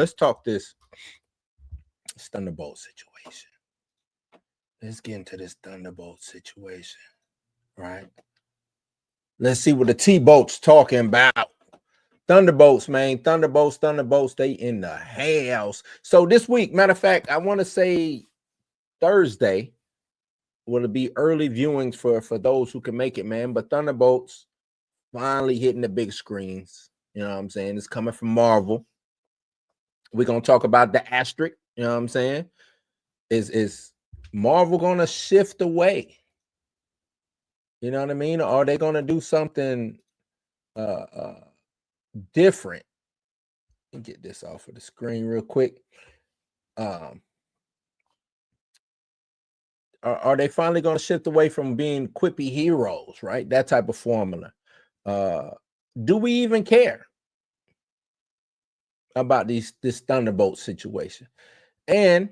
Let's talk this Thunderbolt situation. Let's get into this Thunderbolt situation, right? Let's see what the T-Bolt's talking about. Thunderbolts, man. Thunderbolts, they in the house. So this week, matter of fact, I want to say Thursday will be early viewings for those who can make it, man. But Thunderbolts finally hitting the big screens. You know what I'm saying? It's coming from Marvel. We're gonna talk about the asterisk. You know what I'm saying? Is Marvel gonna shift away? You know what I mean? Or are they gonna do something different? Let me get this off of the screen real quick. Are they finally going to shift away from being quippy heroes, right? That type of formula. Do we even care about this Thunderbolt situation? And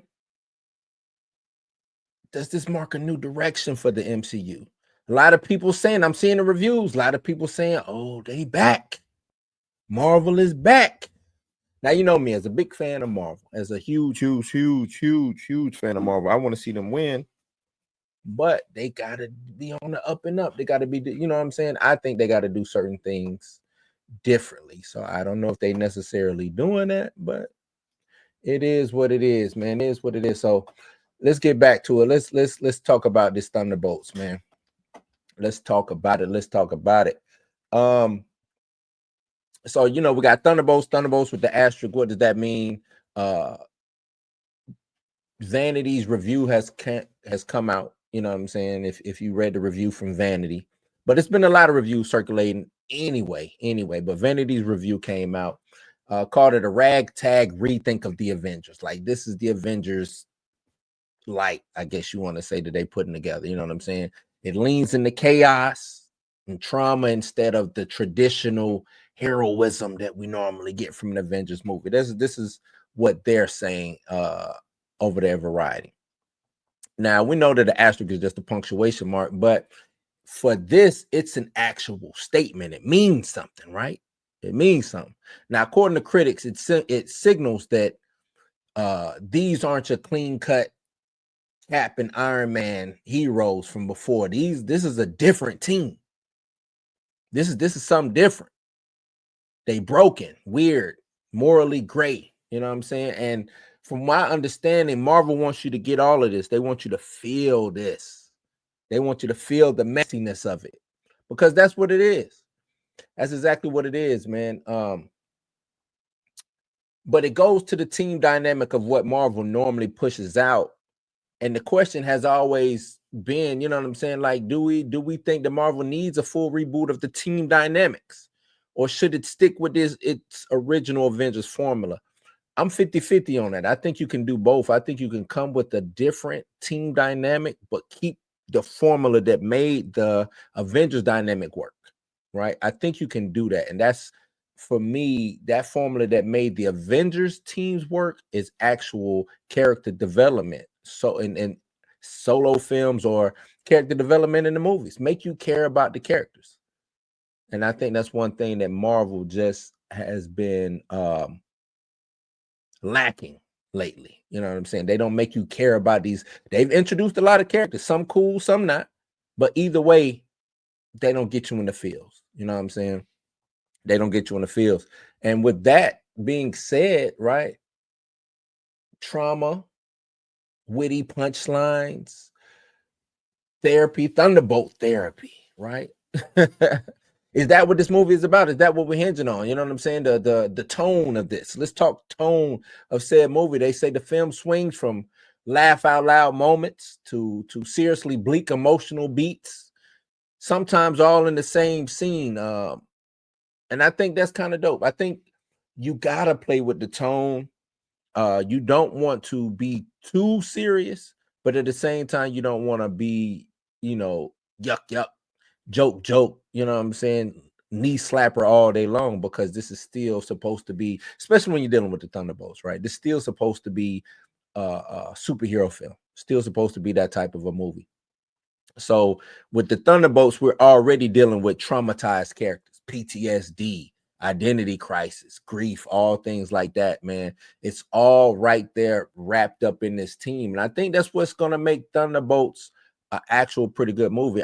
does this mark a new direction for the MCU? A lot of people saying, I'm seeing the reviews, a lot of people saying, oh, they back. Marvel is back. Now, you know me, as a big fan of Marvel, as a huge fan of Marvel, I want to see them win. But they got to be on the up and up. They got to be, you know what I'm saying? I think they got to do certain things differently. So I don't know if they necessarily doing that, but it is what it is, man. It is what it is. So let's get back to it. Let's talk about this Thunderbolts, man. Let's talk about it. So you know, we got Thunderbolts with the asterisk. What does that mean? Vanity's review has come out. You know what I'm saying? If you read the review from Vanity, but it's been a lot of reviews circulating anyway. But Vanity's review came out, called it a ragtag rethink of the Avengers. Like, this is the Avengers light, I guess you want to say, that they putting together. You know what I'm saying? It leans into chaos and trauma instead of the traditional heroism that we normally get from an Avengers movie. This is what they're saying over their Variety. Now, we know that the asterisk is just a punctuation mark, but for this, it's an actual statement. It means something, right? It means something. Now, according to critics, it signals that these aren't your clean-cut Cap and Iron Man heroes from before. This is a different team. This is something different. They broken, weird, morally gray. You know what I'm saying? And from my understanding, Marvel wants you to get all of this. They want you to feel this. They want you to feel the messiness of it, because that's what it is. That's exactly what it is, man. But it goes to the team dynamic of what Marvel normally pushes out. And the question has always been, you know what I'm saying? Like, do we think that Marvel needs a full reboot of the team dynamics? Or should it stick with its original Avengers formula? I'm 50-50 on that. I think you can do both. I think you can come with a different team dynamic, but keep the formula that made the Avengers dynamic work, right? I think you can do that. And that's, for me, that formula that made the Avengers teams work is actual character development. So in solo films or character development in the movies, make you care about the characters. And I think that's one thing that Marvel just has been lacking lately. You know what I'm saying? They don't make you care about these. They've introduced a lot of characters, some cool, some not. But either way, they don't get you in the feels. You know what I'm saying? They don't get you in the feels. And with that being said, right? Trauma, witty punchlines, therapy, Thunderbolt therapy, right? Is that what this movie is about? Is that what we're hinging on? You know what I'm saying? The tone of this. Let's talk tone of said movie. They say the film swings from laugh out loud moments to seriously bleak emotional beats, sometimes all in the same scene. And I think that's kind of dope. I think you gotta play with the tone. You don't want to be too serious, but at the same time, you don't want to be, yuck, joke, you know what I'm saying? Knee slapper all day long, because this is still supposed to be, especially when you're dealing with the Thunderbolts, right? This is still supposed to be a superhero film, still supposed to be that type of a movie. So with the Thunderbolts, we're already dealing with traumatized characters, PTSD, identity crisis, grief, all things like that, man. It's all right there wrapped up in this team. And I think that's what's going to make Thunderbolts an actual pretty good movie.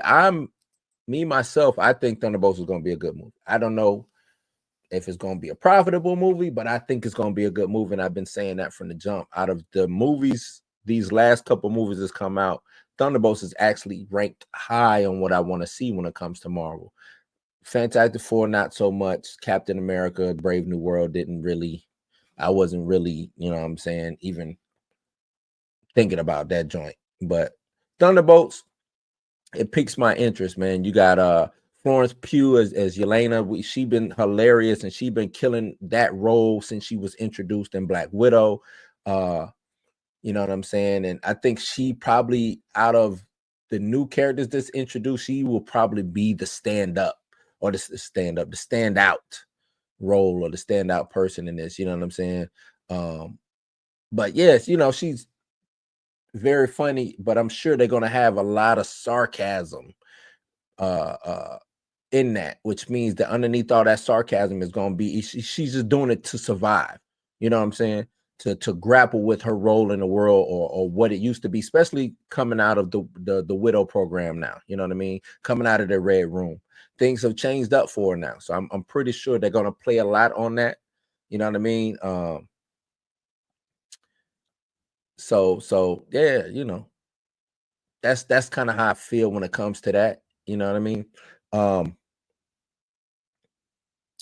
Myself, I think Thunderbolts is going to be a good movie. I don't know if it's going to be a profitable movie, but I think it's going to be a good movie. And I've been saying that from the jump. Out of the movies, these last couple movies that's come out, Thunderbolts is actually ranked high on what I want to see when it comes to Marvel. Fantastic Four, not so much. Captain America, Brave New World I wasn't really, you know what I'm saying, even thinking about that joint. But Thunderbolts, it piques my interest, man. You got Florence Pugh as Yelena. She been hilarious, and she been killing that role since she was introduced in Black Widow. You know what I'm saying? And I think she probably, out of the new characters that's introduced, she will probably be the stand-up or the standout role or the standout person in this. You know what I'm saying? But yes, you know, she's very funny, but I'm sure they're gonna have a lot of sarcasm in that, which means that underneath all that sarcasm is gonna be she's just doing it to survive. You know what I'm saying? To grapple with her role in the world or what it used to be, especially coming out of the Widow program now. You know what I mean? Coming out of the Red Room, things have changed up for her now. So I'm pretty sure they're gonna play a lot on that. You know what I mean? So yeah, you know, that's kind of how I feel when it comes to that. You know what I mean?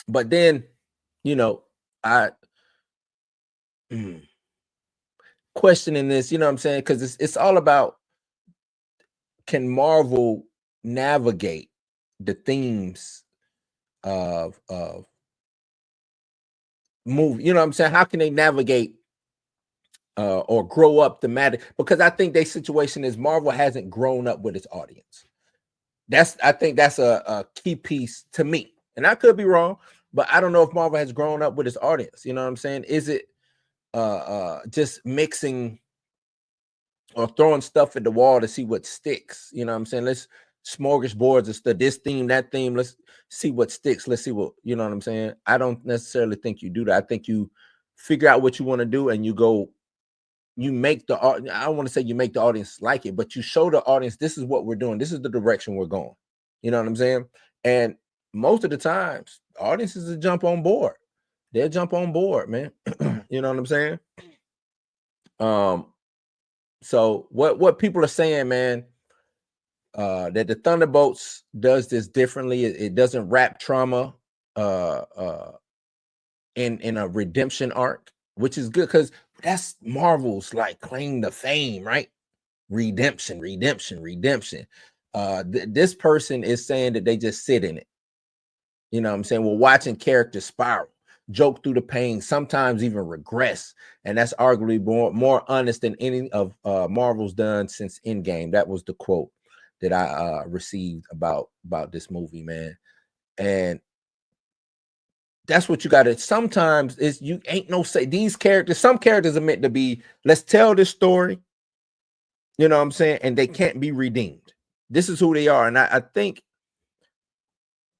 But then, you know, I questioning this, you know what I'm saying? Because it's all about, can Marvel navigate the themes of movie? You know what I'm saying? How can they navigate or grow up thematic? Because I think their situation is Marvel hasn't grown up with its audience. I think that's a key piece to me. And I could be wrong, but I don't know if Marvel has grown up with its audience. You know what I'm saying? Is it just mixing or throwing stuff at the wall to see what sticks? You know what I'm saying? Let's smorgasbords and stuff, this theme, that theme. Let's see what sticks. Let's see what, you know what I'm saying? I don't necessarily think you do that. I think you figure out what you want to do and you make the, I don't want to say you make the audience like it, but you show the audience, this is what we're doing. This is the direction we're going. You know what I'm saying? And most of the times, audiences will jump on board. They'll jump on board, man. You know what I'm saying? So what people are saying, man, that the Thunderbolts does this differently. It doesn't wrap trauma in a redemption arc, which is good because that's Marvel's like claim to fame, right? Redemption. This person is saying that they just sit in it. You know what I'm saying? We're watching characters spiral, joke through the pain, sometimes even regress. And that's arguably more honest than any of Marvel's done since Endgame. That was the quote that I received about this movie, man. And that's what you got to, sometimes is you ain't no say these characters, some characters are meant to be, let's tell this story, you know what I'm saying? And they can't be redeemed. This is who they are. And I think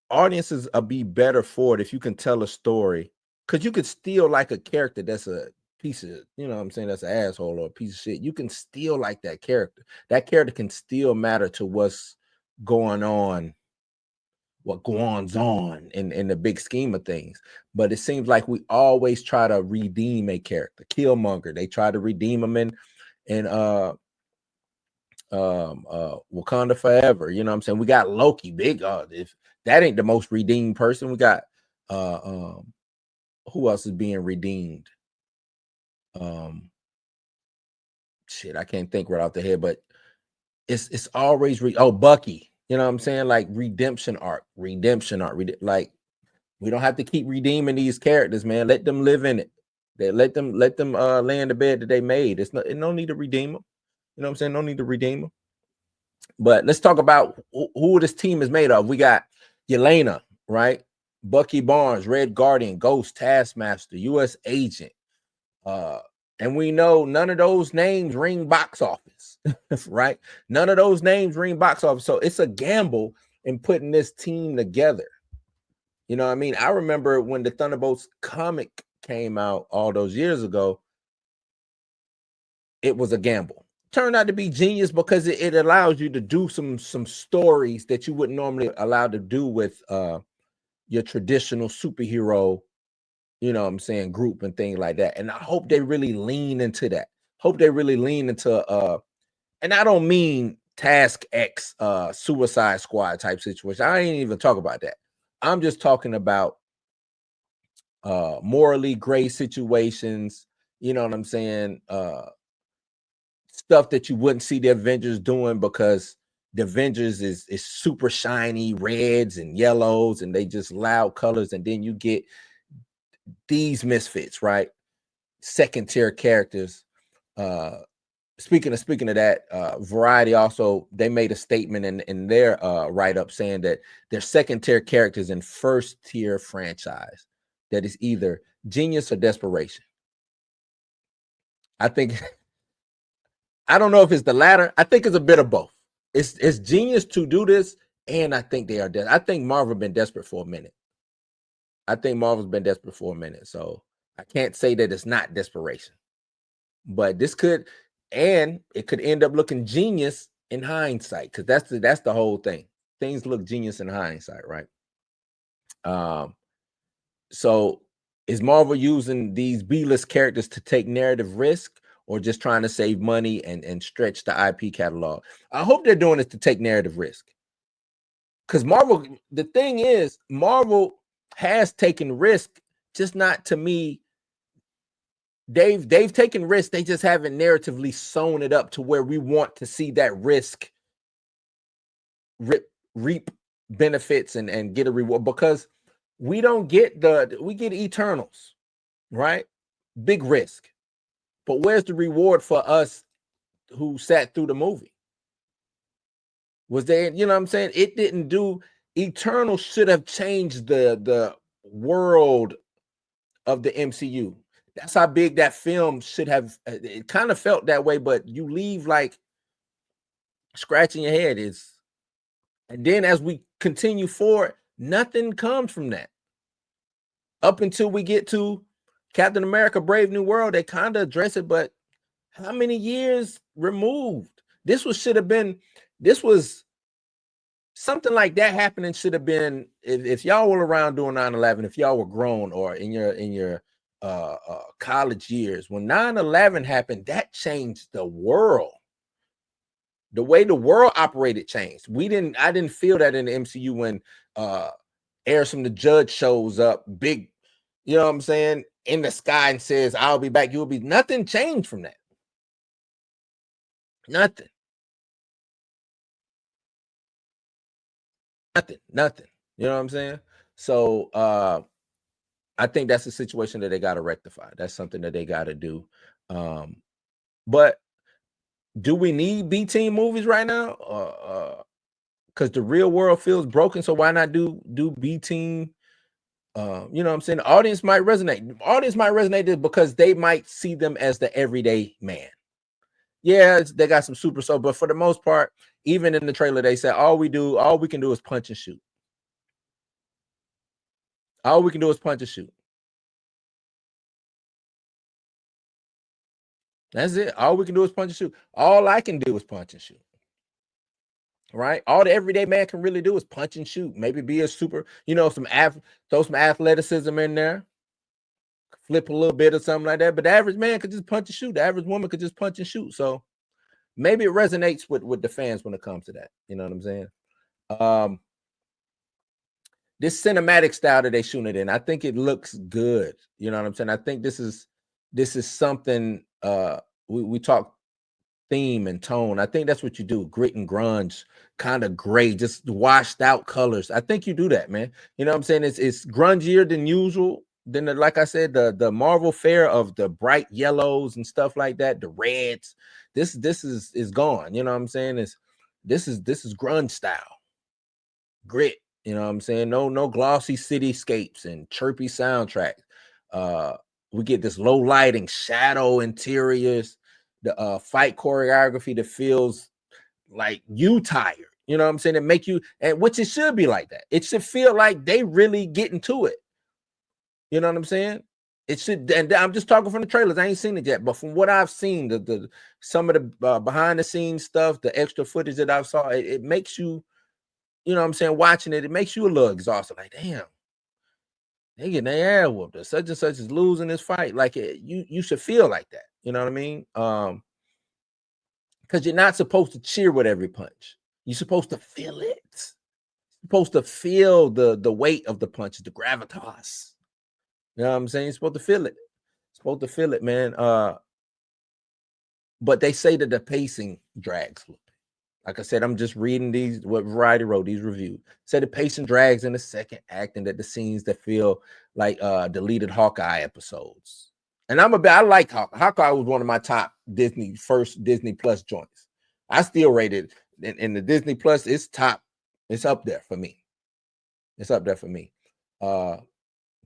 audiences will be better for it if you can tell a story, because you could still like a character that's a piece of, you know what I'm saying, that's an asshole or a piece of shit. You can still like that character. That character can still matter to what's going on, what goes on in the big scheme of things. But it seems like we always try to redeem a character. Killmonger, they try to redeem him in Wakanda Forever. You know what I'm saying? We got Loki, big if that ain't the most redeemed person, we got who else is being redeemed? Shit, I can't think right off the head, but it's always Bucky. You know what I'm saying? Like redemption arc. Like, we don't have to keep redeeming these characters, man. Let them live in it. Let them lay in the bed that they made. It no need to redeem them. You know what I'm saying? No need to redeem them. But let's talk about who this team is made of. We got Yelena, right? Bucky Barnes, Red Guardian, Ghost, Taskmaster, U.S. Agent. And we know none of those names ring box office, right? None of those names ring box office. So it's a gamble in putting this team together. You know what I mean? I remember when the Thunderbolts comic came out all those years ago, it was a gamble. Turned out to be genius because it allows you to do some stories that you wouldn't normally allow to do with your traditional superhero, you know what I'm saying, group and things like that. And I hope they really lean into that. Hope they really lean into and I don't mean Task X Suicide Squad type situation. I ain't even talk about that. I'm just talking about morally gray situations, you know what I'm saying? Stuff that you wouldn't see the Avengers doing because the Avengers is super shiny reds and yellows and they just loud colors, and then you get these misfits, right? Second tier characters. Speaking of that, Variety also, they made a statement in their write-up saying that they're second tier characters in first tier franchise that is either genius or desperation. I think I don't know if it's the latter. I think it's a bit of both. It's genius to do this, and I think they are I think Marvel been desperate for a minute. I think Marvel's been desperate for a minute. So I can't say that it's not desperation. But this could, and it could end up looking genius in hindsight, because that's the whole thing. Things look genius in hindsight, right? So is Marvel using these B-list characters to take narrative risk, or just trying to save money and stretch the IP catalog? I hope they're doing it to take narrative risk. Because Marvel, the thing is, Marvel has taken risk, just not to me. They've taken risks. They just haven't narratively sewn it up to where we want to see that risk reap benefits and get a reward, because we don't get we get Eternals, right? Big risk. But where's the reward for us who sat through the movie? Was there, you know what I'm saying? It didn't do. Eternals should have changed the world of the MCU. That's how big that film should have. It kind of felt that way, but you leave like scratching your head. Is And then as we continue forward, nothing comes from that. Up until we get to Captain America: Brave New World, they kind of address it, but how many years removed? This should have been. This was something like that happening. Should have been, if y'all were around doing 9/11, if y'all were grown or in your college years when 9/11 happened. That changed the world. The way the world operated changed. I didn't feel that in the MCU when Airsom the Judge shows up big, you know what I'm saying, in the sky and says, "I'll be back, you'll be." Nothing changed from that. Nothing. Nothing. You know what I'm saying? So I think that's a situation that they got to rectify. That's something that they got to do. But do we need B team movies right now? Because the real world feels broken. So why not do B team? You know what I'm saying? The audience might resonate. The audience might resonate because they might see them as the everyday man. Yeah, they got some super soul, but for the most part, even in the trailer, they said all we can do is punch and shoot. All we can do is punch and shoot. That's it. All we can do is punch and shoot. All I can do is punch and shoot. Right? All the everyday man can really do is punch and shoot. Maybe be a super, throw some athleticism in there, flip a little bit or something like that. But the average man could just punch and shoot. The average woman could just punch and shoot. So maybe it resonates with the fans when it comes to that. You know what I'm saying? This cinematic style that they shoot it in, I think it looks good. You know what I'm saying? I think this is something we talk theme and tone. I think that's what you do. Grit and grunge, kind of gray, just washed out colors. I think you do that, man. You know what I'm saying? It's grungier than usual. Then, like I said, the Marvel fare of the bright yellows and stuff like that, the reds. This is gone. You know what I'm saying? This is grunge style, grit. You know what I'm saying? No glossy cityscapes and chirpy soundtrack. We get this low lighting, shadow interiors, the fight choreography that feels like you tired. You know what I'm saying? It make you, and which it should be like that. It should feel like they really getting to it. You know what I'm saying? It should, and I'm just talking from the trailers. I ain't seen it yet, but from what I've seen, the some of the behind the scenes stuff, the extra footage that I saw, it makes you, you know what I'm saying, watching it, it makes you a little exhausted. Like, damn, they getting their ass whooped. Or such and such is losing this fight. Like, you should feel like that. You know what I mean? Because you're not supposed to cheer with every punch. You're supposed to feel it. You're supposed to feel the weight of the punches, the gravitas. You know what I'm saying? You're supposed to feel it. Supposed to feel it, man. But they say that the pacing drags. Like I said, I'm just reading these, what Variety wrote, these reviews. Say the pacing drags in the second act, and that the scenes that feel like deleted Hawkeye episodes. And I like Hawkeye. Hawkeye was one of my top first Disney Plus joints. I still rated in the Disney Plus, it's top, it's up there for me. It's up there for me.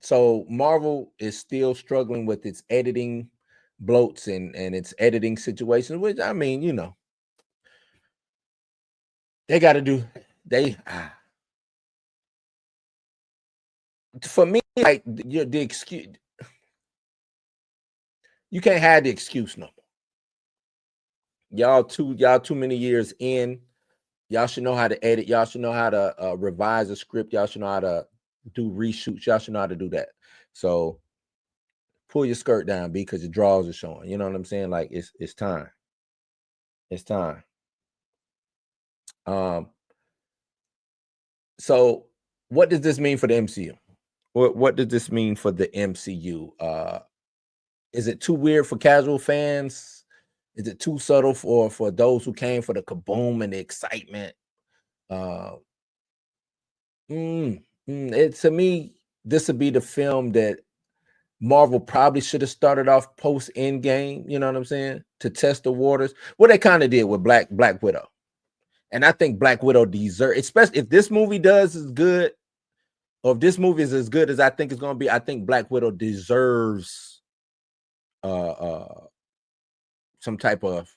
So Marvel is still struggling with its editing bloats and its editing situations, which, I mean, you know, they got to do. For me, like the excuse, you can't have the excuse no more. Y'all too many years in. Y'all should know how to edit. Y'all should know how to revise a script. Y'all should know how to do reshoots. Y'all should know how to do that. So pull your skirt down, because your drawers are showing. You know what I'm saying? Like, it's time. It's time. So what does this mean for the MCU? What does this mean for the MCU? Is it too weird for casual fans? Is it too subtle for those who came for the kaboom and the excitement? To me, this would be the film that Marvel probably should have started off post Endgame. You know what I'm saying? To test the waters. What they kind of did with Black Widow. And I think Black Widow deserves, especially if this movie does as good, or if this movie is as good as I think it's going to be, I think Black Widow deserves some type of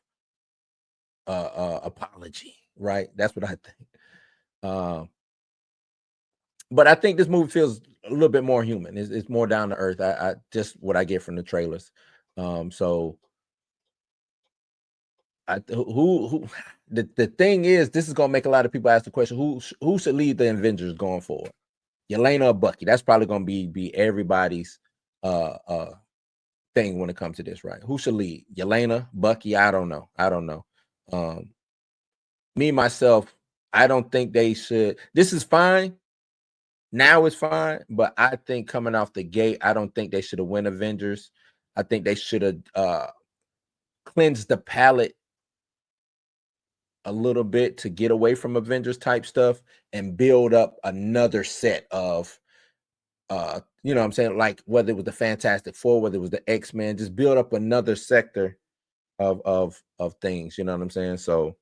apology, right? That's what I think. But I think this movie feels a little bit more human. It's more down to earth. I just what I get from the trailers. So the thing is, this is gonna make a lot of people ask the question: who should lead the Avengers going forward? Yelena or Bucky? That's probably gonna be everybody's thing when it comes to this, right? Who should lead? Yelena, Bucky? I don't know. Me myself, I don't think they should. This is fine. Now it's fine, but I think coming off the gate, I don't think they should have won Avengers. I think they should have cleansed the palette a little bit to get away from Avengers type stuff and build up another set of you know what I'm saying, like whether it was the Fantastic Four, whether it was the X-Men, just build up another sector of things, you know what I'm saying? So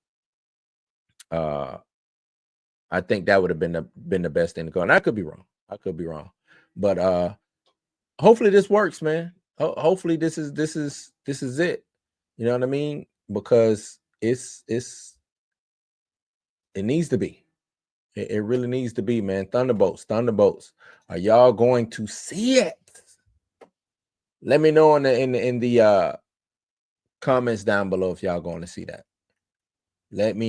I think that would have been the best thing to go. And I could be wrong. But hopefully this works, man. Hopefully this is it. You know what I mean? Because it needs to be. It really needs to be, man. Thunderbolts. Are y'all going to see it? Let me know in the comments down below if y'all going to see that. Let me